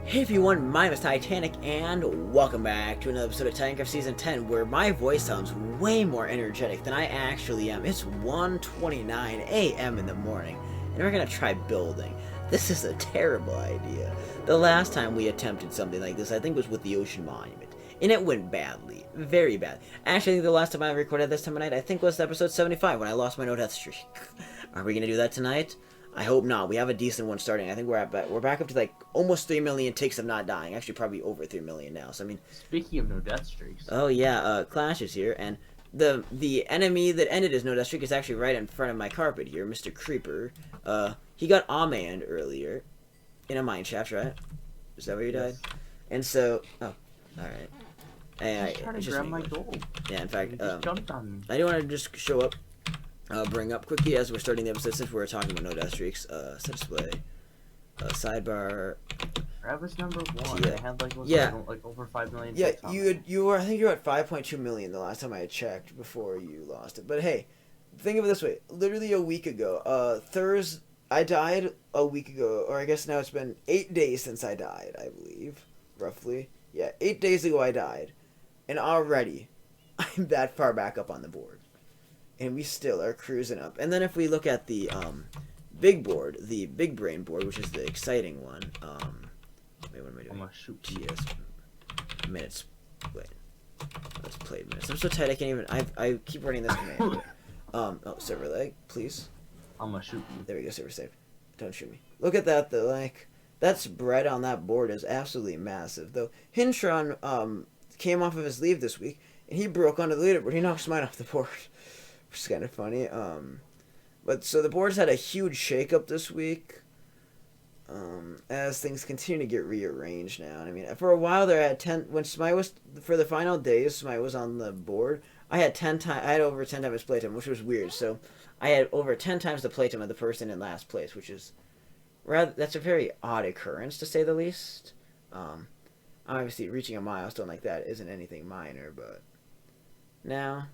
Hey everyone, my name is Titanic, and welcome back to another episode of Titancraft Season 10, where my voice sounds way more energetic than I actually am. It's 1:29 a.m. in the morning, and we're gonna try building. This is a terrible idea. The last time we attempted something like this, I think, was with the Ocean Monument, and it went badly. Very bad. Actually, I think the last time I recorded this time of night, I think was episode 75, when I lost my no death streak. Are we gonna do that tonight? I hope not. We have a decent one starting. I think we're back up to like almost 3 million ticks of not dying. Actually, probably over 3 million now. So I mean, speaking of no death streaks. Oh yeah, Clash is here, and the enemy that ended his no death streak is actually right in front of my carpet here, Mr. Creeper. He got Amand earlier in a mine shaft, right? Is that where he died? And so, oh, all right. Hey, trying to grab my gold. Yeah, in fact, jumped on me. I do want to just show up. Bring up quickly as we're starting the episode, since we're talking about no death streaks. Set display, sidebar. Grab us number 1. Yeah. I had like like over 5 million. Yeah, you were. I think you were at 5.2 million the last time I had checked before you lost it. But hey, think of it this way: literally a week ago, Thursday, I died a week ago, or I guess now it's been 8 days since I died. I believe, roughly. Yeah, 8 days ago I died, and already I'm that far back up on the board. And we still are cruising up. And then if we look at the big board, the big brain board, which is the exciting one. Wait, what am I doing? I'm gonna shoot TS minutes. Wait, let's play minutes. I'm so tight I can't even. I keep running this command. Oh, server lag, please. I'm gonna shoot you. There we go, server saved. Don't shoot me. Look at that though. Like, that spread on that board is absolutely massive. Though Hintron came off of his leave this week, and he broke onto the leaderboard. He knocked mine off the board. Which is kind of funny. But so the board's had a huge shakeup this week. As things continue to get rearranged now. I mean, for a while there, I had 10. When Smite was for the final days, Smite was on the board. I had 10 times. I had over 10 times playtime, which was weird. So I had over 10 times the playtime of the person in last place, which is rather. That's a very odd occurrence, to say the least. Obviously, reaching a milestone like that isn't anything minor, but now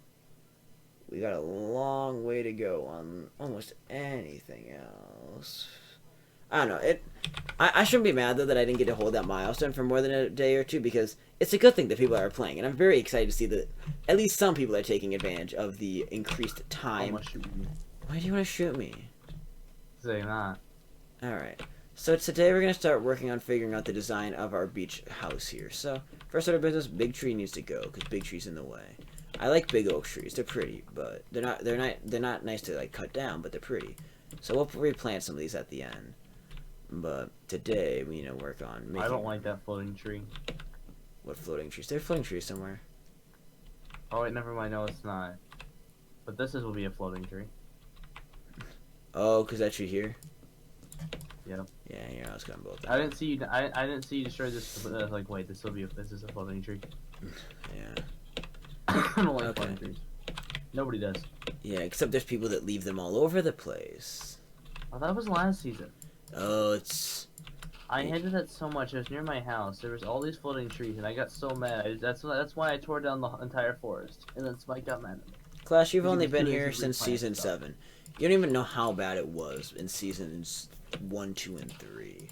we got a long way to go on almost anything else. I don't know. I shouldn't be mad, though, that I didn't get to hold that milestone for more than a day or two, because it's a good thing that people are playing, and I'm very excited to see that at least some people are taking advantage of the increased time. Why do you want to shoot me? Say not. Alright. So today we're going to start working on figuring out the design of our beach house here. So, first order of business, big tree needs to go, because big tree's in the way. I like big oak trees. They're pretty, but they're not nice to like cut down, but they're pretty. So we'll replant some of these at the end. But today we need to work on making. I don't like that floating tree. What floating trees? There's floating trees somewhere. Oh wait, never mind. No, it's not. But will be a floating tree. Oh, cause that tree here. Yep. Yeah, I was gonna build that. I didn't see you. I didn't see you destroy this. Like, wait, this is a floating tree. Yeah. I don't like floating trees. Nobody does. Yeah, except there's people that leave them all over the place. Oh, that was last season. Oh, it's. I hated that so much. It was near my house. There was all these floating trees, and I got so mad. That's why I tore down the entire forest. And then Spike got mad at me. Clash, you've only been here since season 7. You don't even know how bad it was in seasons 1, 2, and 3.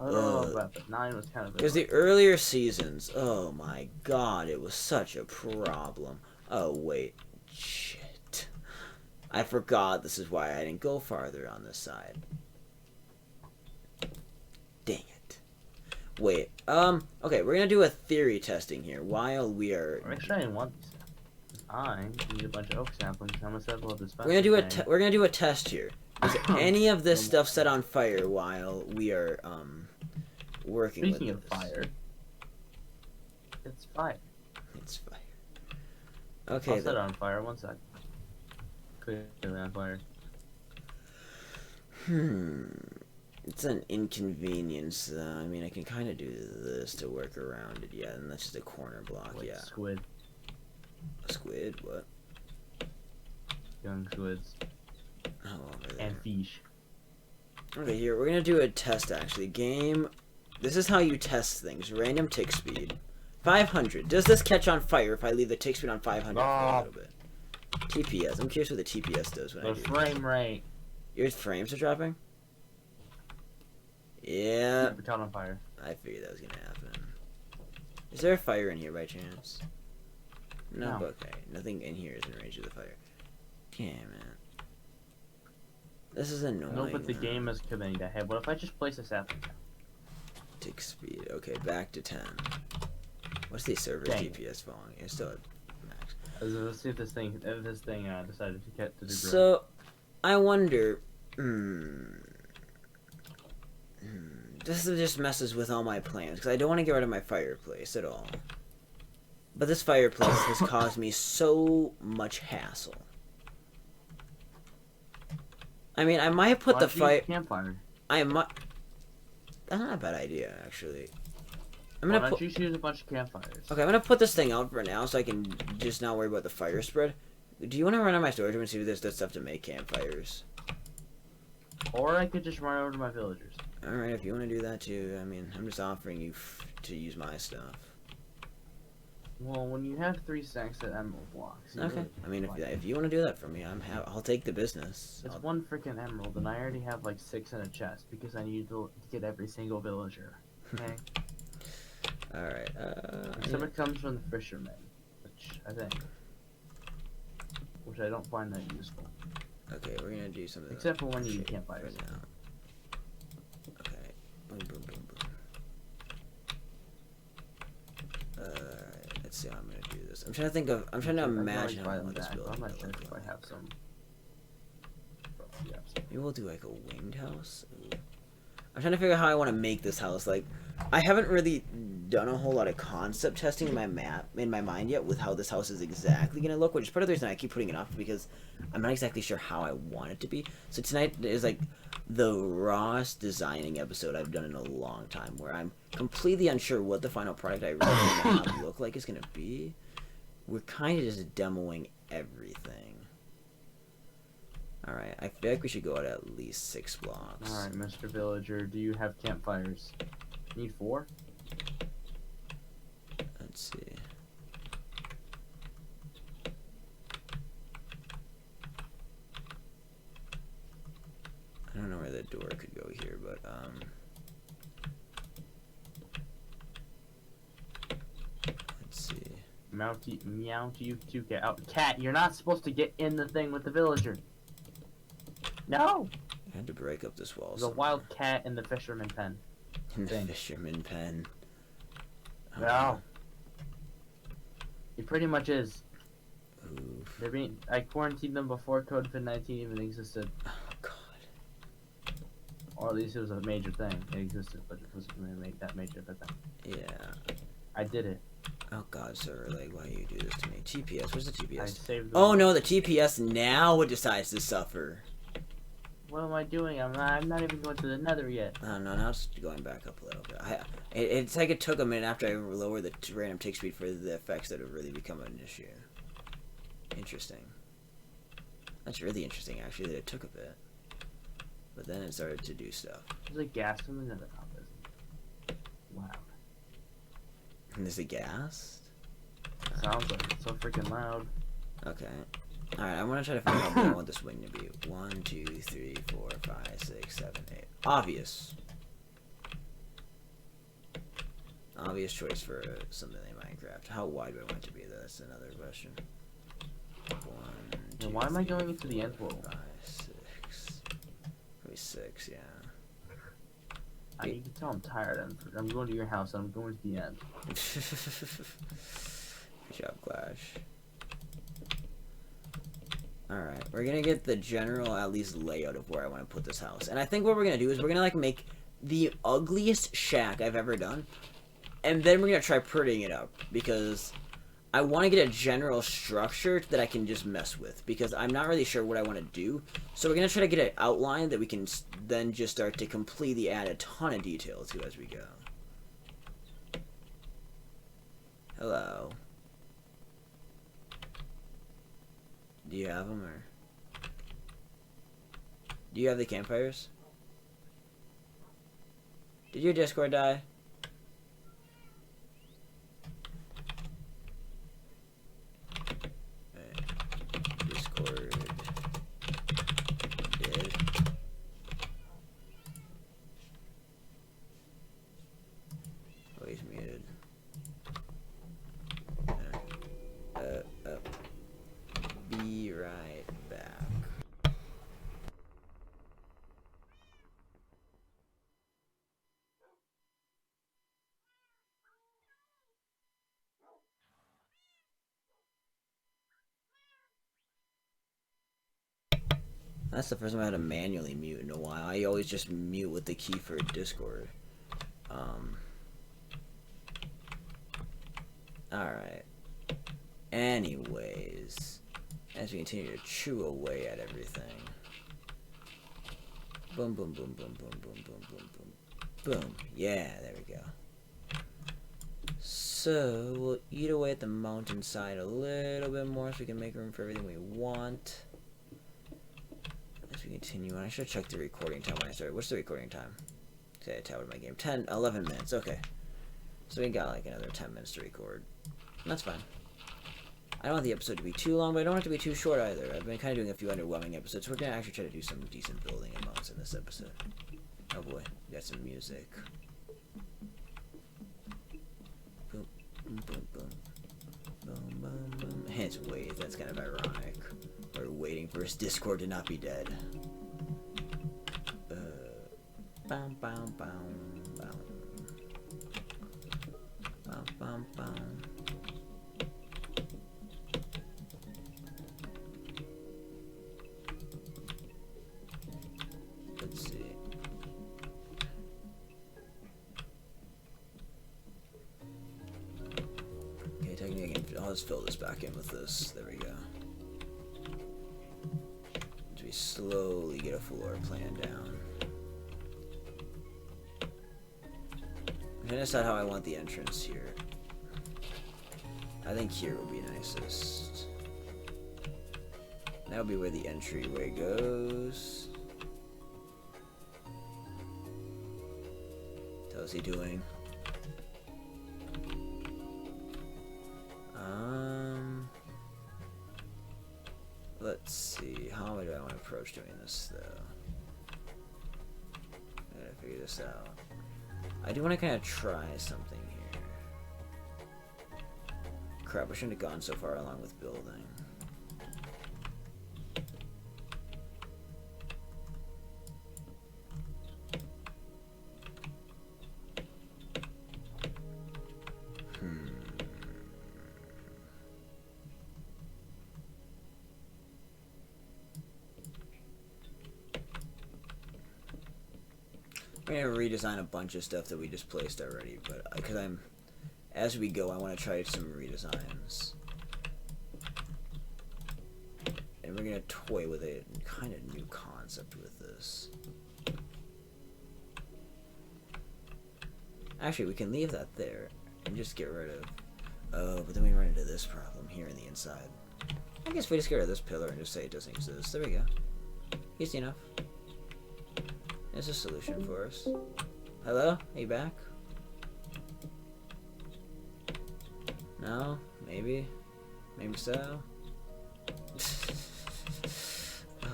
I don't know about that, but 9 was kind of. Because the earlier seasons, oh my god, it was such a problem. Oh wait, shit. I forgot this is why I didn't go farther on this side. Dang it. Wait, okay, we're gonna do a theory testing here while we are. Actually, I didn't want these. I need a bunch of oak saplings. How much that will dispense? We're gonna do a test here. Is any of this stuff set on fire while we are working with this? Speaking of fire, it's fire. It's fire. Okay. I'll set it on fire. One sec. Clearly on fire. It's an inconvenience. I mean, I can kind of do this to work around it. Yeah, and that's just a corner block. Like yeah. Squid. A squid? What? Young squids. Oh, over there. And fish. Okay, here we're gonna do a test. Actually, game. This is how you test things. Random tick speed. 500. Does this catch on fire if I leave the tick speed on 500 for a little bit? TPS. I'm curious what the TPS does when I do. The frame rate. Your frames are dropping? Yeah. Keep it on fire. I figured that was gonna happen. Is there a fire in here by chance? No. Okay. Nothing in here is in range of the fire. Damn it. This is annoying. No, but the game is committing to. Hey, what if I just place a sapling? Tick speed. Okay, back to 10. What's the server's Dang. DPS falling? It's still at max. Let's see if this thing decided to get to the grid. So, I wonder. This just messes with all my plans because I don't want to get rid of my fireplace at all. But this fireplace has caused me so much hassle. I mean, I might put the fire. Campfire. I might. That's not a bad idea, actually. I'm Why gonna don't put. you use a bunch of campfires? Okay, I'm gonna put this thing out for now so I can just not worry about the fire spread. Do you want to run on my storage room and see if there's that stuff to make campfires? Or I could just run over to my villagers. Alright, if you want to do that too. I mean, I'm just offering you to use my stuff. Well, when you have 3 stacks of emerald blocks. Okay. Really I mean, if you want to do that for me, I'll take the business. It's 1 freaking emerald, and I already have like 6 in a chest because I need to get every single villager. Okay. Alright. Except it comes from the fishermen, which I don't find that useful. Okay, we're gonna do something. Except for when you eat campfires. Now. Okay. Boom, boom, boom, boom. Alright, let's see how I'm gonna do this. I'm trying to think of. I'm trying to imagine how I want this building I'm not to sure look if I like. have some. Maybe we'll do like a winged house. Ooh. I'm trying to figure out how I want to make this house. Like, I haven't really done a whole lot of concept testing in my mind yet with how this house is exactly gonna look, which is part of the reason I keep putting it off because I'm not exactly sure how I want it to be. So tonight is like the rawest designing episode I've done in a long time, where I'm completely unsure what the final product I really want to look like is gonna be. We're kind of just demoing everything. Alright, I feel like we should go at least 6 blocks. Alright, Mr. Villager, do you have campfires? Need 4? Let's see. I don't know where the door could go here, but, let's see. Meow to you too, cat. Oh, cat, you're not supposed to get in the thing with the villager. No! I had to break up this wall. There's a wild cat in the fisherman pen. In the fisherman pen. Oh, No. He pretty much is. Oof. I quarantined them before COVID-19 even existed. Oh, God. Or at least it was a major thing. It existed, but it wasn't really that major of a thing. Yeah. I did it. Oh, God, sir. Like, why do you do this to me? TPS. Where's the TPS? I saved them. Oh, no, the TPS now decides to suffer. What am I doing? I'm not even going to the nether yet. I don't know, now it's going back up a little bit. It's like it took a minute after I lowered the random tick speed for the effects that have really become an issue. Interesting. That's really interesting, actually, that it took a bit. But then it started to do stuff. There's a gas in the nether top, isn't it? Loud. And there's a gas? Sounds like it's so freaking loud. Okay. Alright, I want to try to figure out what I want this wing to be. 1, 2, 3, 4, 5, 6, 7, 8. Obvious. Obvious choice for something like Minecraft. How wide do I want it to be, though? That's another question. 1, 2, why am I 3, going into the 4, end world? 5, 6. Maybe 6, yeah. You can tell I'm tired. I'm going to your house and I'm going to the end. Good job, Clash. Alright, we're gonna get the general, at least, layout of where I want to put this house. And I think what we're gonna do is we're gonna, like, make the ugliest shack I've ever done. And then we're gonna try prettying it up. Because I want to get a general structure that I can just mess with. Because I'm not really sure what I want to do. So we're gonna try to get an outline that we can then just start to completely add a ton of detail to as we go. Hello. Do you have them, or do you have the campfires? Did your Discord die? Discord did. That's the first time I had to manually mute in a while. I always just mute with the key for Discord. Alright. Anyways, as we continue to chew away at everything. Boom, boom, boom, boom, boom, boom, boom, boom, boom. Boom. Yeah, there we go. So, we'll eat away at the mountainside a little bit more so we can make room for everything we want. As we continue on, I should check the recording time when I started. What's the recording time? Say I tabbed my game. 11 minutes, okay. So we got like another 10 minutes to record. And that's fine. I don't want the episode to be too long, but I don't want it to be too short either. I've been kind of doing a few underwhelming episodes. We're going to actually try to do some decent building and mounts in this episode. Oh boy, we got some music. Boom, boom, boom, boom. Boom, boom, boom. It's wait, that's kind of ironic. We're waiting for his Discord to not be dead. Bam, bam, bam, bam. Bam, bam, bam. Let's see. Okay, technically, I'll just fill this back in with this. There we go. As we slowly get a floor plan down. I'm trying to decide how I want the entrance here. I think here will be nicest. That'll be where the entryway goes. How's he doing? Let's see. How do I want to approach doing this, though? I gotta figure this out. I do want to kind of try something here. Crap, I shouldn't have gone so far along with building. I'm gonna redesign a bunch of stuff that we just placed already, but because as we go, I want to try some redesigns, and we're gonna toy with a kind of new concept with this. Actually, we can leave that there and just get rid of. Oh, but then we run into this problem here in the inside. I guess we just get rid of this pillar and just say it doesn't exist. There we go. Easy enough. There's a solution for us. Hello? Are you back? No? Maybe? Maybe so?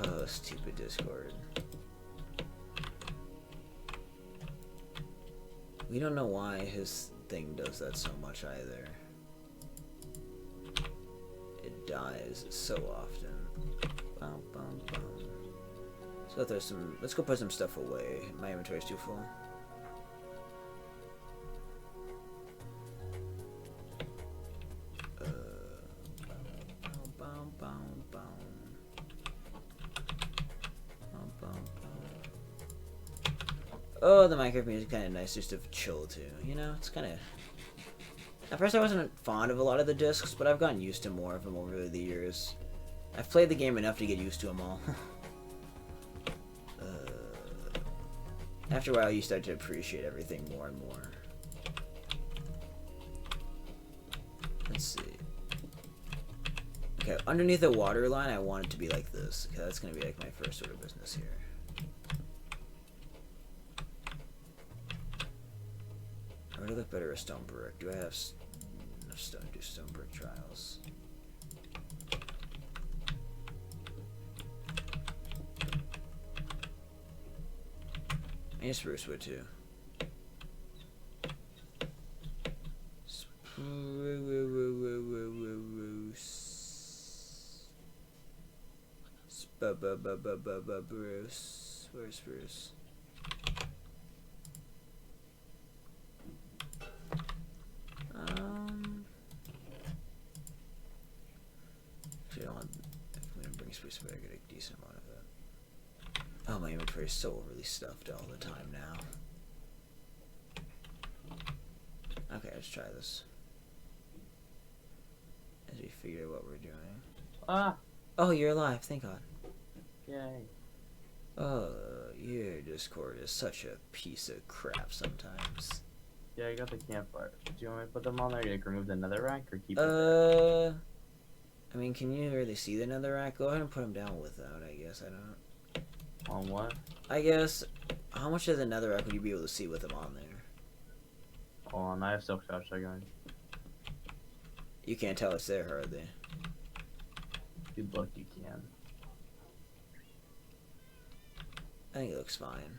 Oh, stupid Discord. We don't know why his thing does that so much either. It dies so often. Bum, bum, bum. So there's some. Let's go put some stuff away. My inventory's too full. Oh, the Minecraft music is kind of nice just to chill to. You know, it's kind of. At first, I wasn't fond of a lot of the discs, but I've gotten used to more of them over the years. I've played the game enough to get used to them all. After a while, you start to appreciate everything more and more. Let's see. Okay, underneath the water line, I want it to be like this. Okay, that's going to be like my first order of business here. I would look better as stone brick. Do I have enough stone to do stone brick trials? I need spruce wood too. Spruce. Where's spruce? Actually, I don't want. If I'm gonna bring spruce, I better get a decent amount of it. my inventory is so overly stuffed all the time now. Okay, let's try this. As we figure out what we're doing. Ah! Oh, you're alive, thank God. Yay. Oh, your Discord is such a piece of crap sometimes. Yeah, I got the campfire. Do you want me to put them on there? Like, remove the netherrack or keep it there? I mean, can you really see the netherrack? Go ahead and put them down without, I guess. I don't. On what? I guess, how much of the netherrack would you be able to see with them on there? Oh, and I have silk shotgun. You can't tell it's there hardly. Good luck, you can. I think it looks fine.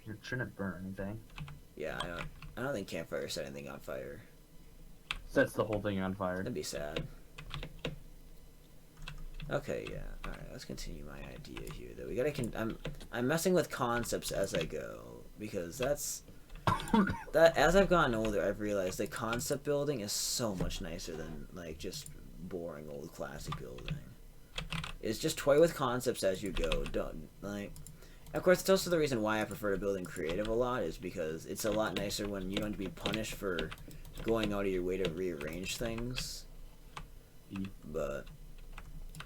You're trying to burn anything. Yeah, I don't think campfire set anything on fire. Sets the whole thing on fire. That'd be sad. Okay, yeah. Alright, let's continue my idea here though. We gotta I'm messing with concepts as I go, because that's that as I've gotten older I've realized that concept building is so much nicer than like just boring old classic building. It's just toy with concepts as you go. Don't like. Of course, it's also the reason why I prefer to build in creative a lot, is because it's a lot nicer when you don't have to be punished for going out of your way to rearrange things. But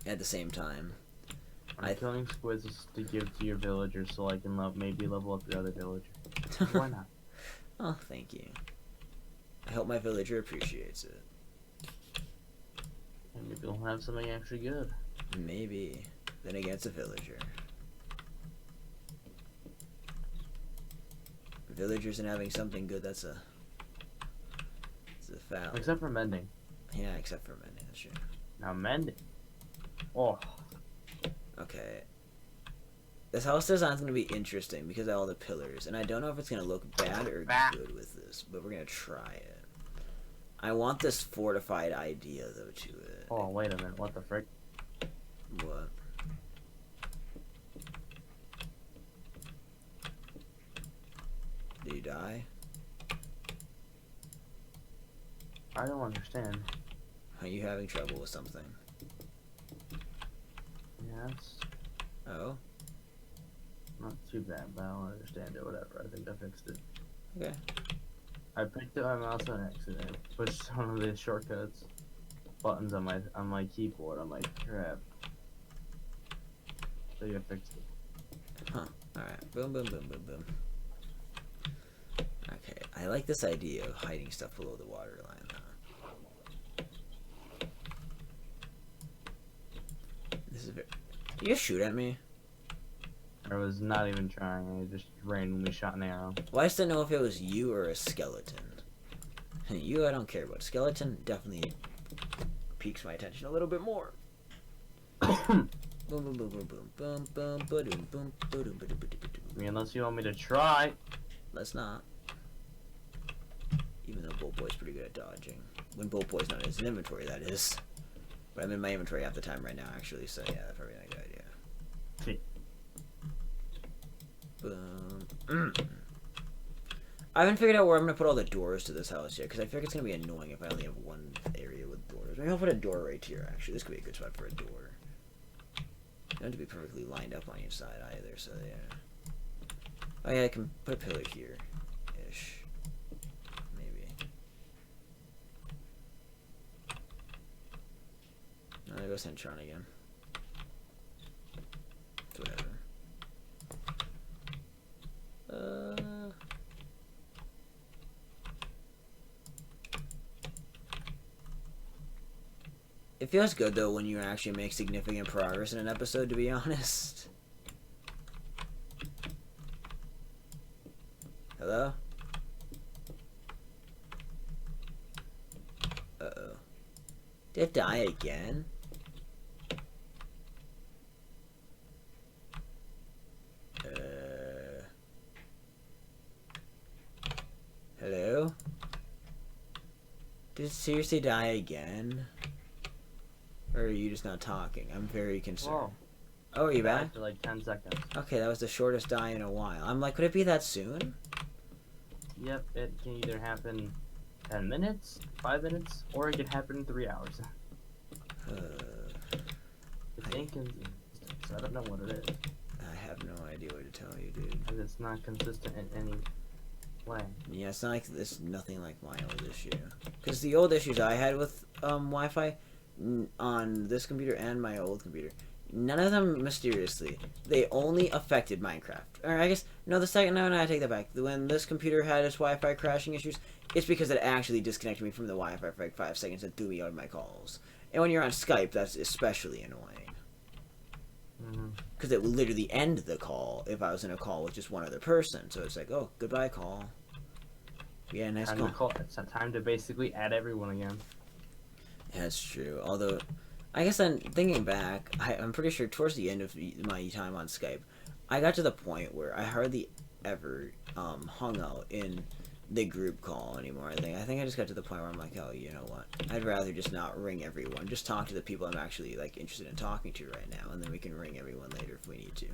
at the same time, I'm killing squids to give to your villagers so I can maybe level up your other villager. Why not? Oh, thank you. I hope my villager appreciates it. And maybe we'll have something actually good. Maybe. Then against a villager. Villagers and having something good, it's a foul. Except for mending. Yeah, except for mending, that's true. Now mending. Oh. Okay. This house design's gonna be interesting because of all the pillars, and I don't know if it's gonna look bad or good with this, but we're gonna try it. I want this fortified idea though to it. Oh, wait a minute, what the frick? What? Did you die? I don't understand. Are you having trouble with something? Yes. Oh? Not too bad, but I don't understand it. Whatever, I think I fixed it. Okay. I picked up my mouse on accident. Pushed one of the shortcuts buttons on my keyboard. I'm like, crap. So you fixed it. Huh. Alright. Boom, boom, boom, boom, boom. Okay. I like this idea of hiding stuff below the water line, though. This is very... Did you shoot at me? I was not even trying. I just randomly shot an arrow. Well, I just didn't know if it was you or a skeleton. You, I don't care about. Skeleton definitely piques my attention a little bit more. Boom, boom, boom, boom, boom, boom, boom, boom, boom, boom, boom, boom. I mean, unless you want me to try. Let's not. Even though Bolt Boy's pretty good at dodging. When Bolt Boy's not in his inventory, that is. But I'm in my inventory half the time right now, actually, so yeah, that's probably not a good idea. Boom. I haven't figured out where I'm going to put all the doors to this house yet, because I feel like it's going to be annoying if I only have one area with doors. Maybe I'll put a door right here, actually. This could be a good spot for a door. You don't have to be perfectly lined up on each side either, so yeah. Oh yeah, I can put a pillar here-ish. Maybe. No, there goes SanddyChan again. It's whatever. It feels good though when you actually make significant progress in an episode, to be honest. Hello? Uh-oh. Did it die again? Hello? Did it seriously die again? Or are you just not talking? I'm very concerned. Whoa. Oh, are you back? After like 10 seconds. Okay, that was the shortest die in a while. I'm like, could it be that soon? Yep, it can either happen 10 minutes, 5 minutes, or it can happen in 3 hours. It's inconsistent. So I don't know what it is. I have no idea what to tell you, dude. And it's not consistent in any way. Yeah, it's not like this. Nothing like my old issue. Because the old issues I had with Wi-Fi on this computer and my old computer, none of them mysteriously. They only affected Minecraft. Or I guess no. The second no, I take that back. When this computer had its Wi-Fi crashing issues, it's because it actually disconnected me from the Wi-Fi for like 5 seconds and threw me out of my calls. And when you're on Skype, that's especially annoying. Because it would literally end the call if I was in a call with just one other person. So it's like, oh, goodbye call. Yeah, nice call. It's time to basically add everyone again. Yeah, that's true. Although, I guess then thinking back, I'm pretty sure towards the end of my time on Skype, I got to the point where I hardly ever hung out in the group call anymore. I think I just got to the point where I'm like, oh, you know what? I'd rather just not ring everyone. Just talk to the people I'm actually like interested in talking to right now, and then we can ring everyone later if we need to.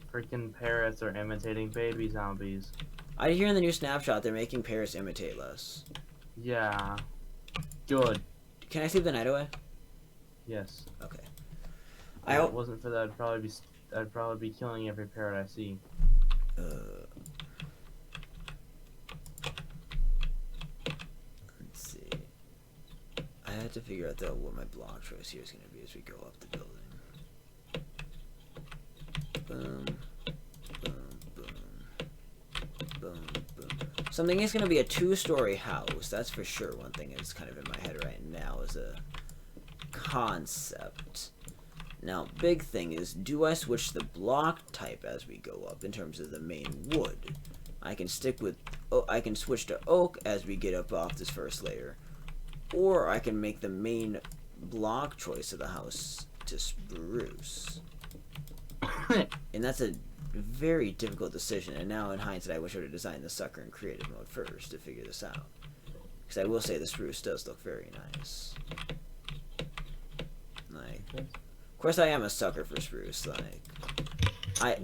Freaking parrots are imitating baby zombies. I hear in the new snapshot they're making parrots imitate less. Yeah. Good. Can I sleep the night away? Yes. Okay. If it wasn't for that, I'd probably be killing every parrot I see. Let's see. I had to figure out though what my block choice here is going to be as we go up the building. Boom, boom, boom, boom, boom. Something is going to be a 2-story house. That's for sure. One thing that's kind of in my head right now is a concept. Now, big thing is, do I switch the block type as we go up in terms of the main wood? I can stick with, I can switch to oak as we get up off this first layer, or I can make the main block choice of the house to spruce. And that's a very difficult decision. And now, in hindsight, I wish I would have designed the sucker in creative mode first to figure this out. Because I will say the spruce does look very nice. Like, of course, I am a sucker for spruce. Like,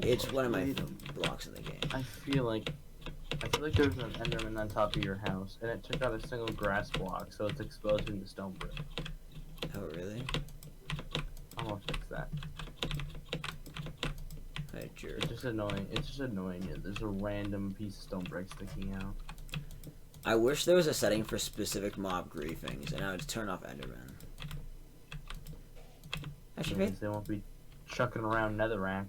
it's one of my blocks in the game. I feel like there's an enderman on top of your house, and it took out a single grass block, so it's exposing the stone brick. Oh, really? I'm gonna fix that. Hey, jerk. It's just annoying. It's just annoying. There's a random piece of stone brick sticking out. I wish there was a setting for specific mob griefings, and I would turn off enderman. Actually, They won't be chucking around netherrack.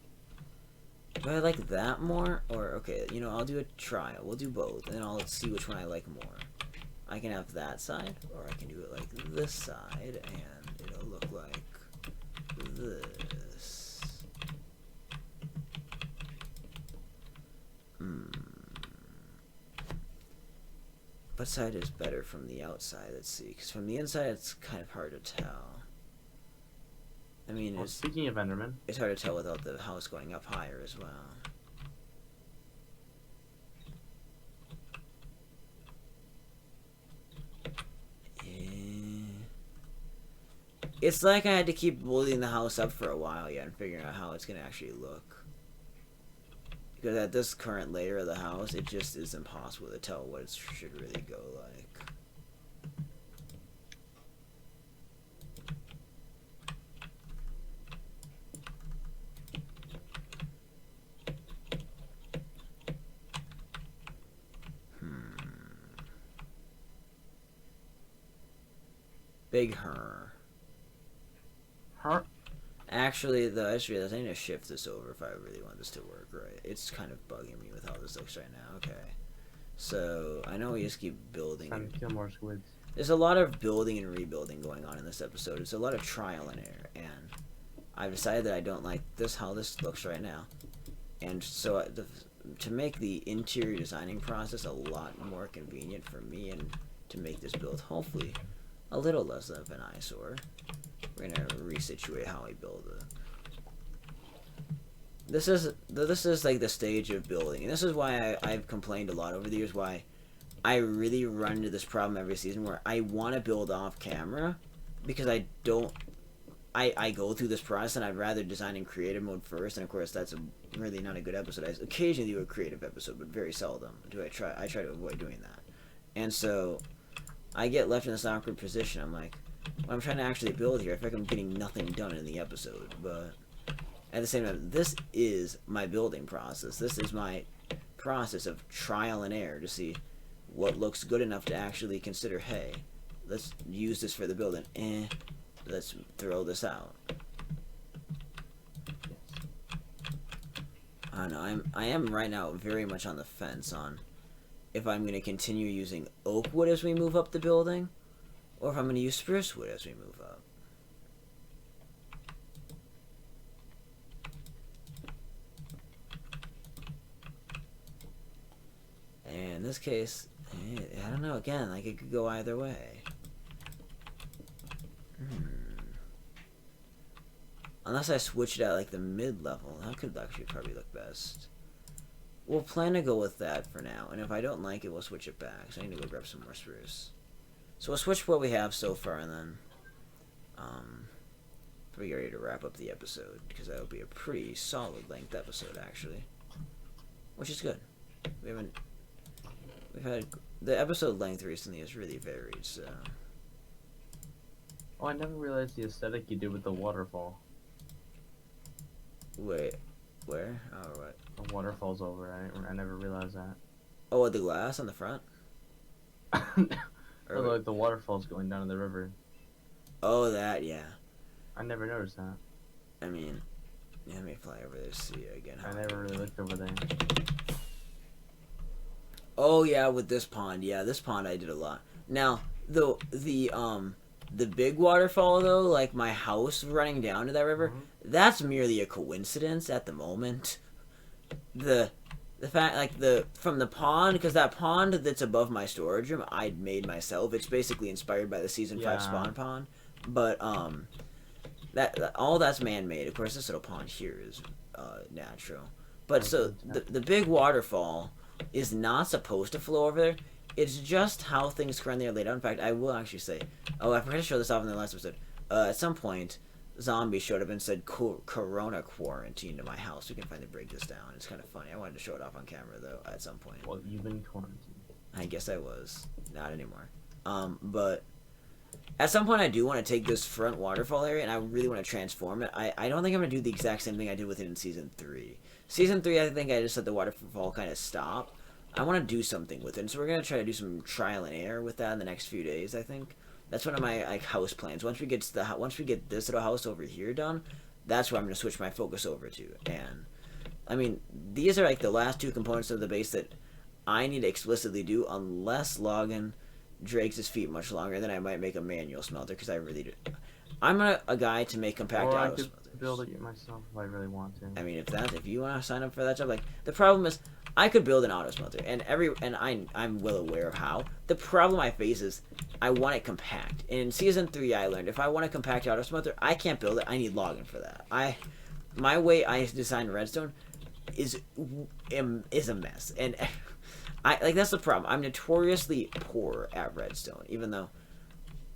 do I like that more? Or, okay, you know, I'll do a trial. We'll do both, and then I'll see which one I like more. I can have that side, or I can do it like this side, and it'll look like this. What side is better from the outside? Let's see, because from the inside it's kind of hard to tell. I mean, Well, speaking of enderman, it's hard to tell without the house going up higher as well. It's like I had to keep building the house up for a while yet and figuring out how it's going to actually look. Because at this current layer of the house, it just is impossible to tell what it should really go like. Big her. Her? Actually, I just realized I need to shift this over if I really want this to work right. It's kind of bugging me with how this looks right now. Okay. So, I know we just keep building. Time to kill more squids. There's a lot of building and rebuilding going on in this episode. It's a lot of trial and error. And I've decided that I don't like how this looks right now. And so, to make the interior designing process a lot more convenient for me and to make this build, hopefully, a little less of an eyesore, we're gonna resituate how we build it. This is like the stage of building, and this is why I've complained a lot over the years why I really run into this problem every season where I want to build off camera because I go through this process and I'd rather design in creative mode first, and of course that's really not a good episode. I occasionally do a creative episode, but very seldom do I try to avoid doing that. And so I get left in this awkward position. I'm like, what I'm trying to actually build here. I feel like I'm getting nothing done in the episode, but at the same time, this is my building process. This is my process of trial and error to see what looks good enough to actually consider, hey, let's use this for the building. Let's throw this out. I don't know. I am right now very much on the fence on if I'm going to continue using oak wood as we move up the building, or if I'm going to use spruce wood as we move up. And in this case, I don't know. Again, like it could go either way. Unless I switch it at like the mid-level, that could actually probably look best. We'll plan to go with that for now, and if I don't like it, we'll switch it back. So I need to go grab some more spruce. So we'll switch what we have so far, and then we get ready to wrap up the episode, because that'll be a pretty solid length episode actually, which is good. We've had the episode length recently is really varied. So. Oh, I never realized the aesthetic you did with the waterfall. Wait, where? Oh, what? The waterfall's over. I never realized that. Oh, the glass on the front? Or like the waterfall's going down in the river. Oh, that, yeah. I never noticed that. I mean, yeah, let me fly over there to see again. I never really looked over there. Oh, yeah, with this pond. Yeah, this pond I did a lot. Now, the big waterfall, though, like my house running down to that river, that's merely a coincidence at the moment. The fact, like, from the pond, because that pond that's above my storage room, I'd made myself. It's basically inspired by the Season 5 spawn pond. But, that all that's man-made. Of course, this little pond here is, natural. But, so, the big waterfall is not supposed to flow over there. It's just how things currently are laid out. In fact, I will actually say, I forgot to show this off in the last episode. At some point, zombies showed up and said corona quarantine to my house. We can finally break this down. It's kind of funny. I wanted to show it off on camera, though, at some point. Well, you've been quarantined. I guess I was. Not anymore. But at some point, I do want to take this front waterfall area, and I really want to transform it. I don't think I'm going to do the exact same thing I did with it in Season 3. Season 3, I think I just let the waterfall kind of stop. I want to do something with it, and so we're going to try to do some trial and error with that in the next few days, I think. That's one of my house plans. Once we get this little house over here done, that's where I'm going to switch my focus over to. And I mean, these are like the last two components of the base that I need to explicitly do, unless logging drags his feet much longer. Then I might make a manual smelter, because I really do. I'm a guy to make compact auto smelters. Build it myself if I really want to. I mean, if you want to sign up for that job, like the problem is, I could build an auto smelter, and I'm well aware of how. The problem I face is I want it compact. And in Season 3, I learned if I want a compact auto smelter, I can't build it. I need logging for that. My way I designed redstone is a mess, and that's the problem. I'm notoriously poor at redstone, even though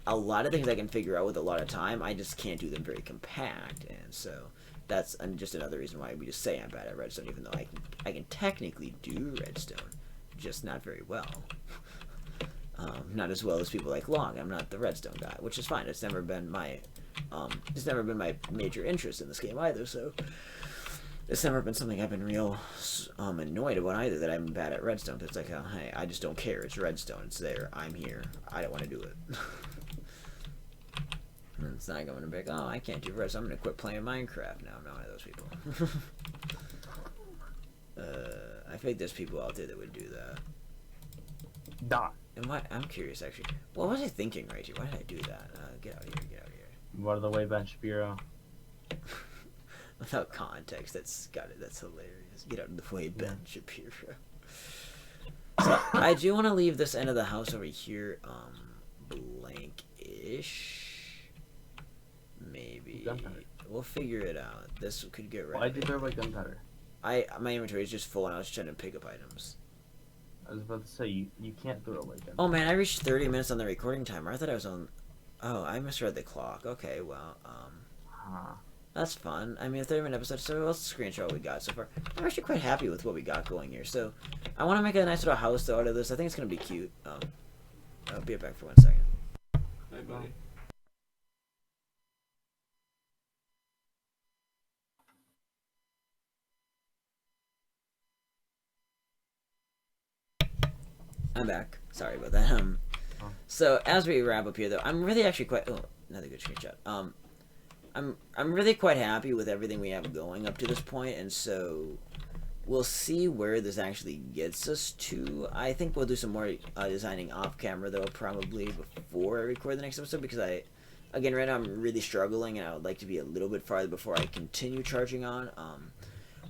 a lot of things I can figure out with a lot of time, I just can't do them very compact, and so that's just another reason why we just say I'm bad at redstone, even though I can technically do redstone, just not very well. Not as well as people like Long. I'm not the redstone guy, which is fine. It's never been my major interest in this game either, so it's never been something I've been real annoyed about either, that I'm bad at redstone. It's like, oh, hey, I just don't care. It's redstone. It's there. I'm here. I don't want to do it. And it's not going to be like, oh, I can't do redstone. I'm going to quit playing Minecraft now. I'm not one of those people. I think there's people out there that would do that. And I'm curious, actually. What was I thinking right here? Why did I do that? Get out of here. Get out of here. Out of the way, Ben Shapiro. Without context, that's hilarious. Get out of the way, Ben Shapiro. So I do want to leave this end of the house over here, blank-ish. Maybe. Gunpowder. We'll figure it out. This could get right. Why'd you throw away gunpowder? My inventory is just full, and I was trying to pick up items. I was about to say, you can't throw away gunpowder. Oh man, I reached 30 minutes on the recording timer. I thought I was on. Oh, I misread the clock. Okay, well, that's fun. I mean, a 30-minute episode, so let's screenshot what we got so far. I'm actually quite happy with what we got going here. So, I want to make a nice little house though out of this. I think it's gonna be cute. I'll be back for 1 second. Hey, buddy. I'm back. Sorry about that. So as we wrap up here, though, I'm really actually quite. Oh, another good screenshot. I'm really quite happy with everything we have going up to this point, and so we'll see where this actually gets us to. I think we'll do some more designing off camera, though, probably before I record the next episode, because again, right now I'm really struggling, and I would like to be a little bit farther before I continue charging on.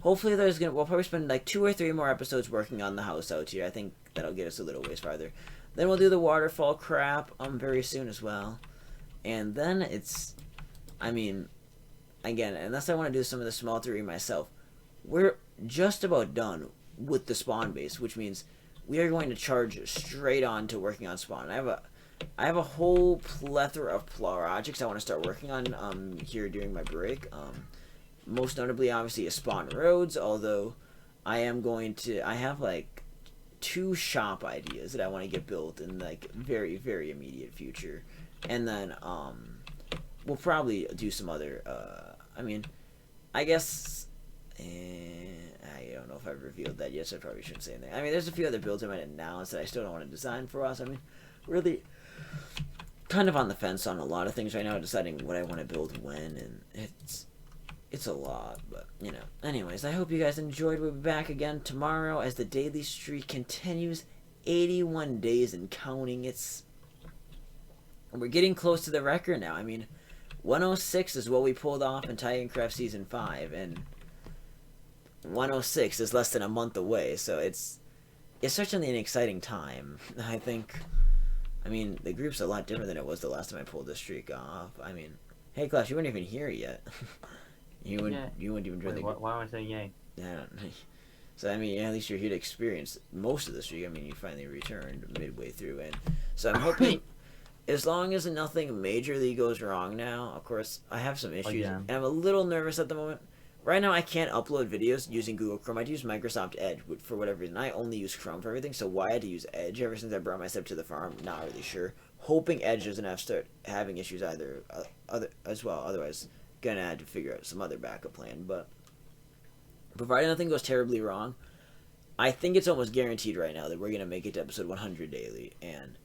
Hopefully we'll probably spend like 2 or 3 more episodes working on the house out here. I think that'll get us a little ways farther. Then we'll do the waterfall crap very soon as well. And then it's, I mean, again, unless I want to do some of the smeltery myself, we're just about done with the spawn base, which means we are going to charge straight on to working on spawn. I have a whole plethora of projects I want to start working on here during my break. Most notably, obviously, is spawn roads, although I have like 2 shop ideas that I want to get built in like very, very immediate future. And then we'll probably do some other I guess I don't know if I've revealed that yet, so I probably shouldn't say anything. I mean, there's a few other builds I might announce that I still don't want to design for us. I mean, really kind of on the fence on a lot of things right now, deciding what I want to build when, and it's a lot, but, you know. Anyways, I hope you guys enjoyed. We'll be back again tomorrow as the daily streak continues. 81 days and counting. We're getting close to the record now. I mean, 106 is what we pulled off in Titancraft Season 5, and 106 is less than a month away, so it's certainly an exciting time. I think, I mean, the group's a lot different than it was the last time I pulled this streak off. I mean, hey, Clash, you weren't even here yet. You wouldn't even join the group. Why am I saying yay? Yeah. So, I mean, at least you're here to experience most of the streak. I mean, you finally returned midway through, and so I'm hoping, as long as nothing majorly goes wrong now, of course, I have some issues, and I'm a little nervous at the moment. Right now, I can't upload videos using Google Chrome. I use Microsoft Edge for whatever reason. I only use Chrome for everything, so why I had to use Edge ever since I brought myself to the farm, not really sure. Hoping Edge doesn't have to start having issues as well, otherwise gonna have to figure out some other backup plan. But provided nothing goes terribly wrong, I think it's almost guaranteed right now that we're gonna make it to episode 100 daily, and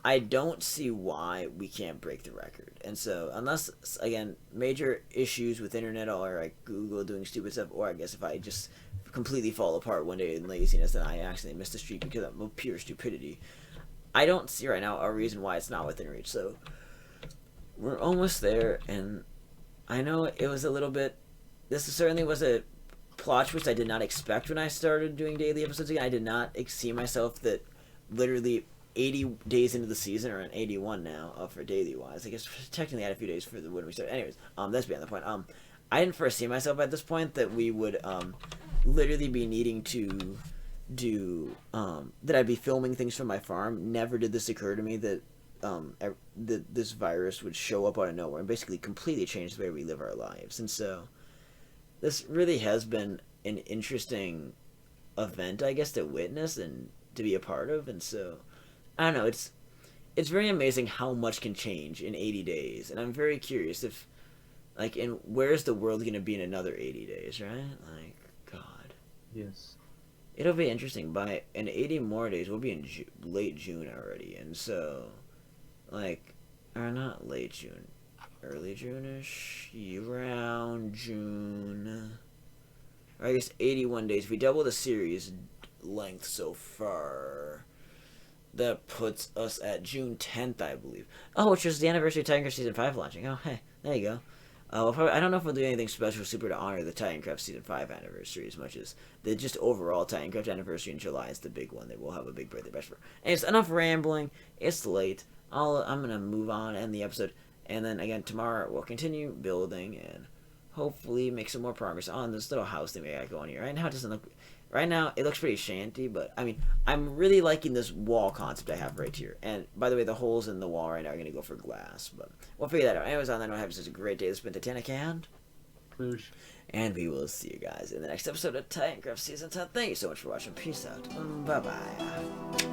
I don't see why we can't break the record. And so, unless, again, major issues with internet or like Google doing stupid stuff, or I guess if I just completely fall apart one day in laziness and I accidentally miss the streak because of pure stupidity, I don't see right now a reason why it's not within reach. So we're almost there, and I know it was a little bit, this certainly was a plot twist I did not expect when I started doing daily episodes again. I did not see myself that literally 80 days into the season, or an 81 now for daily wise. I guess technically I had a few days for when we started. Anyways, that's beyond the point. I didn't foresee myself at this point that we would literally be needing to do that I'd be filming things from my farm. Never did this occur to me that this virus would show up out of nowhere and basically completely change the way we live our lives. And so this really has been an interesting event, I guess, to witness and to be a part of. And so I don't know, it's very amazing how much can change in 80 days, and I'm very curious if, like, where's the world going to be in another 80 days, right? Like, God. Yes. It'll be interesting. In 80 more days, we'll be in late June already, and so, like, or not late June, early June-ish, around June, or I guess 81 days. If we double the series length so far, that puts us at June 10th, I believe. Oh, which is the anniversary of Titancraft Season 5 launching. Oh, hey, there you go. I don't know if we'll do anything special super to honor the Titancraft Season 5 anniversary as much as the just overall Titancraft anniversary in July is the big one that we'll have a big birthday bash for. And it's enough rambling. It's late. I'm going to move on, end the episode. And then, again, tomorrow we'll continue building and hopefully make some more progress on this little house that we got going here. Right now, it doesn't look... Right now, it looks pretty shanty, but, I mean, I'm really liking this wall concept I have right here. And, by the way, the holes in the wall right now are going to go for glass, but we'll figure that out. Anyways, on that note, have such a great day. This has been Titancraft. And we will see you guys in the next episode of Titancraft Season 10. Thank you so much for watching. Peace out. Bye-bye.